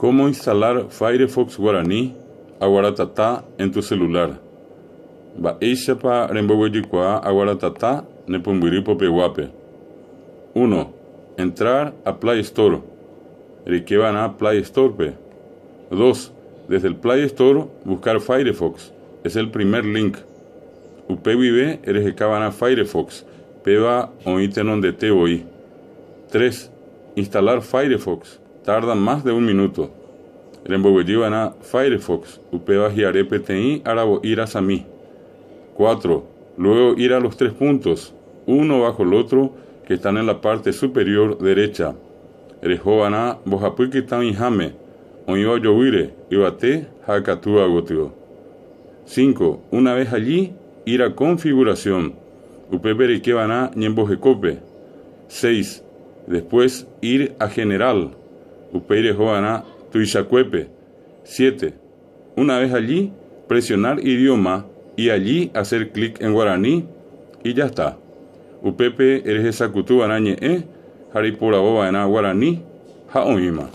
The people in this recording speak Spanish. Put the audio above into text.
¿Cómo instalar Firefox Guaraní Aguaratata en tu celular? Mba'éichapa remboguejýkua Aguaratata nepymbýri popeguápe. 1. Entrar a Play Store. Requévana Play Store. 2. Desde el Play Store buscar Firefox. Es el primer link. Upeguive erejekavana Firefox. Peba oítenon te hoy. 3. Instalar Firefox. Tarda más de un minuto. Remboguejývana Firefox. Upeva hiare PTI arabo ir a Sami. 4. Luego ir a los 3 puntos, uno bajo el otro, que están en la parte superior derecha. Erejovana bojapykitan ihame. Oiva yoguire, ibate, hakatúa gotio. 5. Una vez allí, ir a configuración. Upeperikevana ñembojekope. 6. Después ir a general. Upeirejovana tuishakuepe. 7. Una vez allí, presionar idioma y allí hacer clic en guaraní y ya está. Upepe eres esa kutubana ñe'ẽ, haripurabo vaina guaraní ha oĩma.